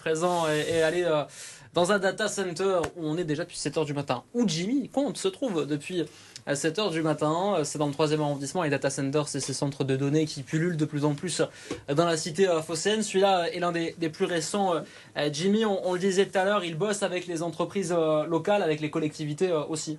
présent et aller dans un data center où on est déjà depuis 7h du matin, où Jimmy Comte se trouve depuis 7h du matin. C'est dans le 3e arrondissement. Les data centers, c'est ces centres de données qui pullulent de plus en plus dans la cité phocéenne. Celui-là est l'un des plus récents. Jimmy, on le disait tout à l'heure, il bosse avec les entreprises locales, avec les collectivités aussi.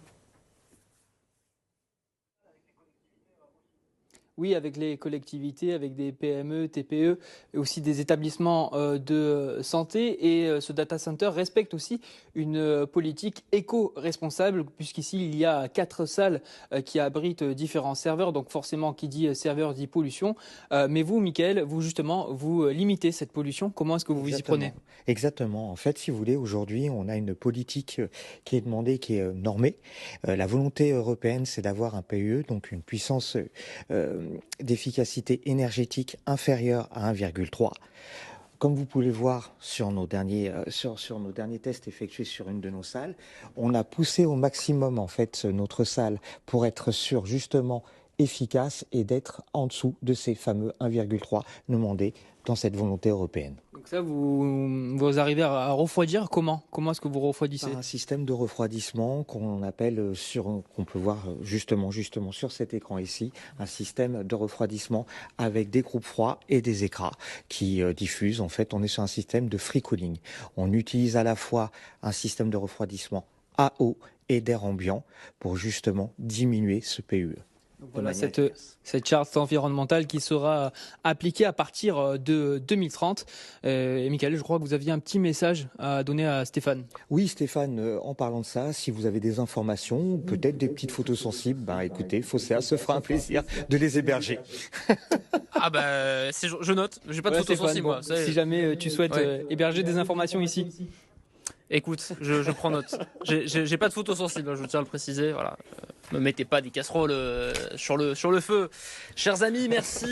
Oui, avec les collectivités, avec des PME, TPE et aussi des établissements de santé. Et ce data center respecte aussi une politique éco-responsable, puisqu'ici, il y a 4 salles qui abritent différents serveurs. Donc forcément, qui dit serveur dit pollution. Mais vous, Mickaël, vous justement, vous limitez cette pollution. Comment est-ce que vous y prenez? Exactement. En fait, si vous voulez, aujourd'hui, on a une politique qui est demandée, qui est normée. La volonté européenne, c'est d'avoir un PUE, donc une puissance d'efficacité énergétique inférieure à 1,3. Comme vous pouvez le voir sur nos derniers tests effectués sur une de nos salles, on a poussé au maximum en fait notre salle pour être sûr justement efficace et d'être en dessous de ces fameux 1,3 demandés dans cette volonté européenne. Donc ça, vous arrivez à refroidir comment? Comment est-ce que vous refroidissez? Un système de refroidissement qu'on appelle qu'on peut voir justement sur cet écran ici, un système de refroidissement avec des groupes froids et des écrans qui diffusent. En fait, on est sur un système de free cooling. On utilise à la fois un système de refroidissement à eau et d'air ambiant pour justement diminuer ce PUE. Donc voilà cette charte environnementale qui sera appliquée à partir de 2030. Et Mickaël, je crois que vous aviez un petit message à donner à Stéphane. Oui, Stéphane, en parlant de ça, si vous avez des informations, peut-être des petites photos sensibles, écoutez, Phocéa se fera un plaisir de les héberger. Ah bah, je note, j'ai pas de photos Stéphane, sensibles moi. si jamais tu souhaites héberger des informations ici. Écoute, je prends note. J'ai pas de photos sensibles, je tiens à le préciser. Voilà. Me mettez pas des casseroles sur le feu. Chers amis, merci.